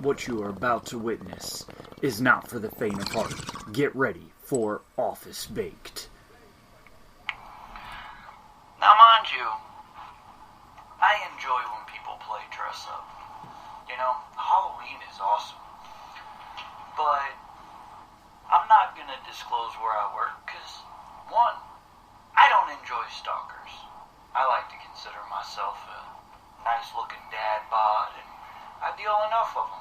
What you are about to witness is not for the faint of heart. Get ready for Office Baked. Now, mind you, I enjoy when people play dress up. You know, Halloween is awesome. But I'm not going to disclose where I work because, one, I don't enjoy stalkers. I like to consider myself a nice-looking dad bod, and I deal enough of them.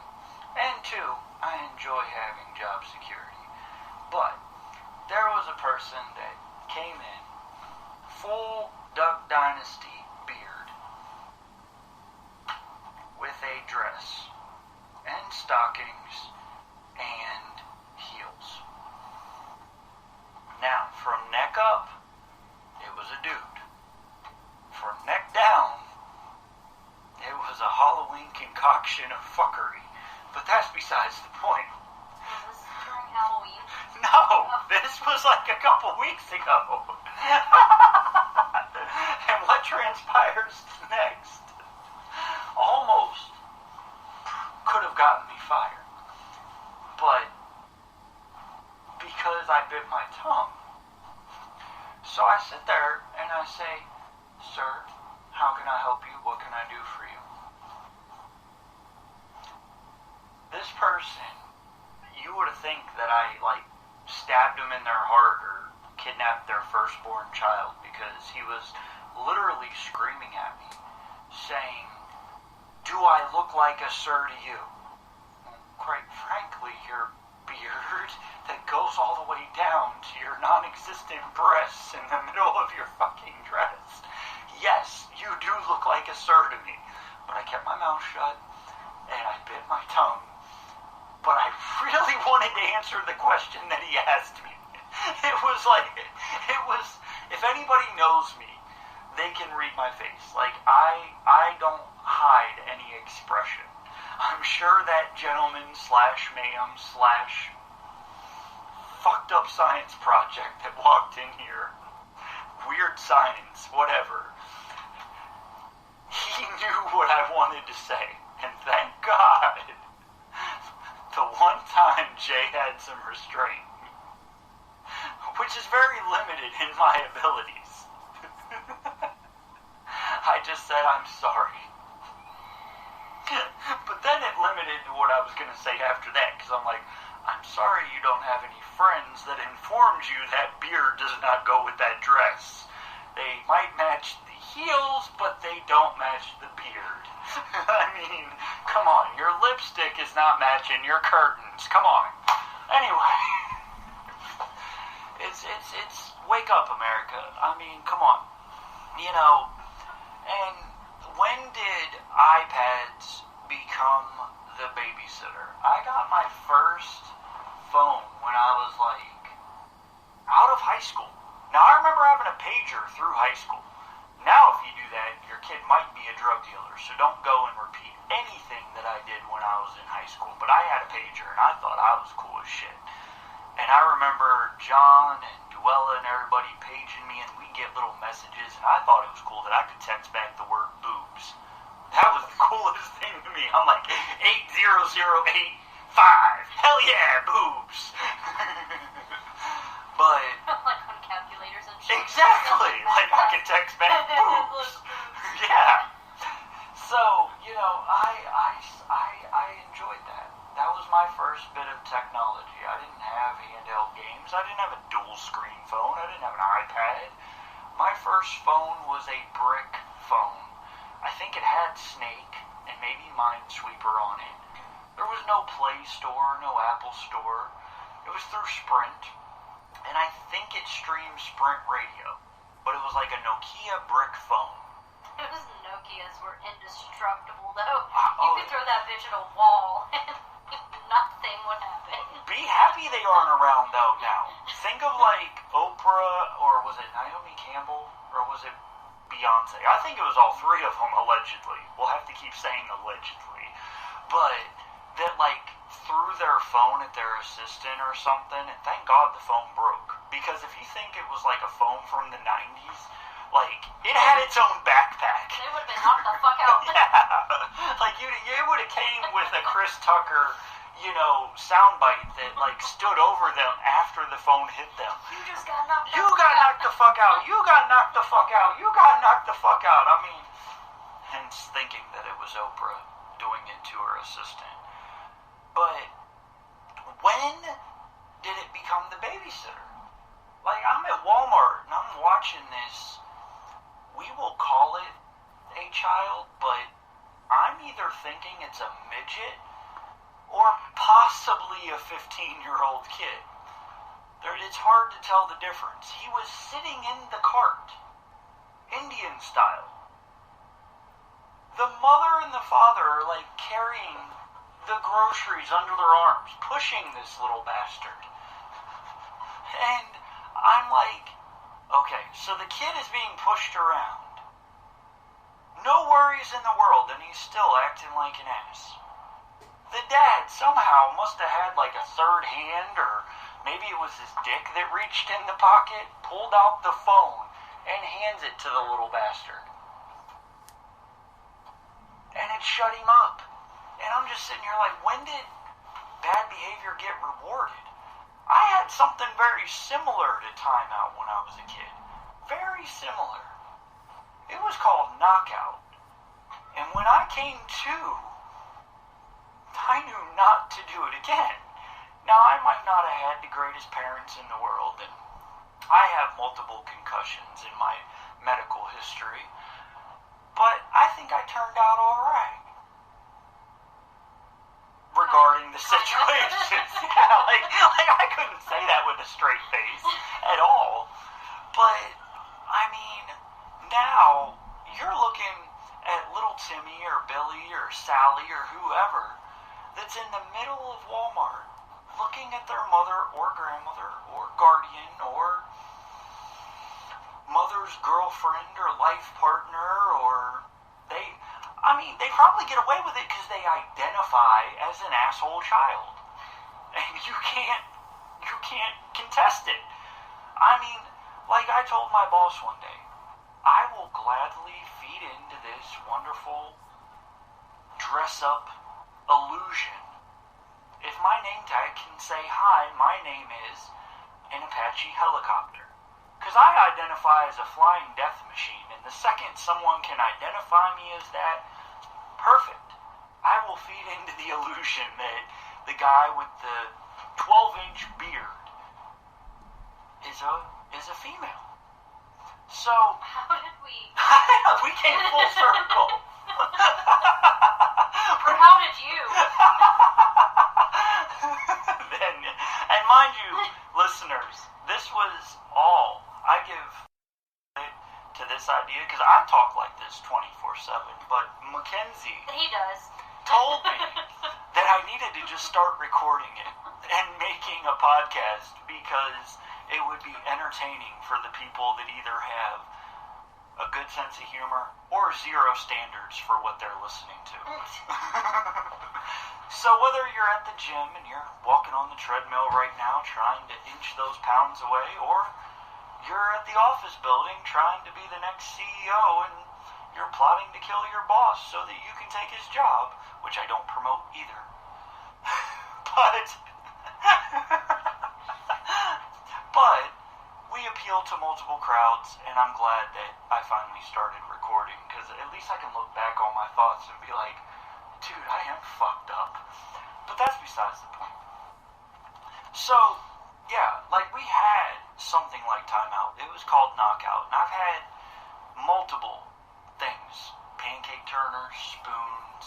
And two, I enjoy having job security. But there was a person that came in, full Duck Dynasty beard, with a dress, and stockings, and heels. Now, from neck up, it was a dude. From neck down, it was a Halloween concoction of fuckery. But that's besides the point. Was this during Halloween? No, this was like a couple weeks ago. And what transpires next almost could have gotten me fired. But because I bit my tongue. So I sit there and I say, "Sir, how can I help you? What can I do for you?" This person, you would think that I, stabbed them in their heart or kidnapped their firstborn child because he was literally screaming at me, saying, "Do I look like a sir to you?" Quite frankly, your beard that goes all the way down to your non-existent breasts in the middle of your fucking dress. Yes, you do look like a sir to me. But I kept my mouth shut, and I bit my tongue. But I really wanted to answer the question that he asked me. It was, if anybody knows me, they can read my face. I don't hide any expression. I'm sure that gentleman / ma'am / fucked up science project that walked in here, weird science, whatever, he knew what I wanted to say. And thank God, the one time Jay had some restraint, which is very limited in my abilities. I just said, "I'm sorry." But then it limited to what I was going to say after that, because I'm like, "I'm sorry you don't have any friends that informed you that beard does not go with that dress. They might match the heels, but they don't match the beard." I mean, come on, your lipstick is not matching your curtains. Come on. Anyway, it's wake up, America. I mean, come on. You know, and when did iPads become the babysitter? I got my first phone when I was out of high school. Now, I remember having a pager through high school. Now, if you do that, your kid might be a drug dealer, so don't go and repeat anything that I did when I was in high school. But I had a pager, and I thought I was cool as shit. And I remember John and Duella and everybody paging me, and we'd get little messages, and I thought it was cool that I could text back the word boobs. That was the coolest thing to me. I'm like, 80085. Hell yeah, boobs. But Like on calculators and shit. exactly, I can text back boobs. Yeah. So, you know, I enjoyed that. That was my first bit of technology. I didn't have handheld games. I didn't have a dual screen phone. I didn't have an iPad. My first phone was a brick phone. I think it had Snake and maybe Minesweeper on it. There was no Play Store, no Apple Store. It was through Sprint. And I think it streamed Sprint radio. But it was like a Nokia brick phone. Those Nokias were indestructible, though. Oh, You could throw that bitch at a wall and nothing would happen. Be happy they aren't around, though, now. Think of, Oprah, or was it Naomi Campbell, or was it Beyonce? I think it was all three of them, allegedly. We'll have to keep saying allegedly. But that, threw their phone at their assistant or something, and thank God the phone broke. Because if you think it was a phone from the 90s, Like, it had its own backpack. They would have been knocked the fuck out. Yeah. Like, it would have came with a Chris Tucker, soundbite that, like, stood over them after the phone hit them. You just got knocked You out. got knocked the fuck out. You got knocked the fuck out. You got knocked the fuck out. I mean, hence thinking that it was Oprah doing it to her assistant. But when did it become the babysitter? Like, I'm at Walmart and I'm watching this. We will call it a child, but I'm either thinking it's a midget or possibly a 15-year-old kid. It's hard to tell the difference. He was sitting in the cart, Indian style. The mother and the father are like carrying the groceries under their arms, pushing this little bastard. And I'm like, okay, so the kid is being pushed around. No worries in the world, and he's still acting like an ass. The dad somehow must have had like a third hand, or maybe it was his dick that reached in the pocket, pulled out the phone, and hands it to the little bastard. And it shut him up. And I'm just sitting here like, when did bad behavior get rewarded? I had something very similar to timeout when I was a kid. Very similar. It was called knockout. And when I came to, I knew not to do it again. Now, I might not have had the greatest parents in the world, and I have multiple concussions in my medical history, but I think I turned out all right. Regarding the situation. Yeah, like I couldn't say that with a straight face at all. But, I mean, now you're looking at little Timmy or Billy or Sally or whoever that's in the middle of Walmart looking at their mother or grandmother or guardian or mother's girlfriend or life partner, or they probably get away with it because they identify as an asshole child. And you can't contest it. I mean, like I told my boss one day, I will gladly feed into this wonderful dress-up illusion if my name tag can say, hi, my name is an Apache Helicopter. Because I identify as a flying death machine, and the second someone can identify me as that, perfect. I will feed into the illusion that the guy with the 12-inch beard is a female. So How did we? we came full circle. Or how did you? Then, and mind you, listeners, this was all I give to this idea, because I talk like this 24/7, but Mackenzie He does. told me that I needed to just start recording it and making a podcast because it would be entertaining for the people that either have a good sense of humor or zero standards for what they're listening to. So whether you're at the gym and you're walking on the treadmill right now trying to inch those pounds away, or you're at the office building trying to be the next CEO and you're plotting to kill your boss so that you can take his job, which I don't promote either. But we appeal to multiple crowds, and I'm glad that I finally started recording, because at least I can look back on my thoughts and be like, dude, I am fucked up. But that's besides the point. So, yeah, like we had something like timeout. It was called knockout, and I've had multiple things. Pancake turners, spoons,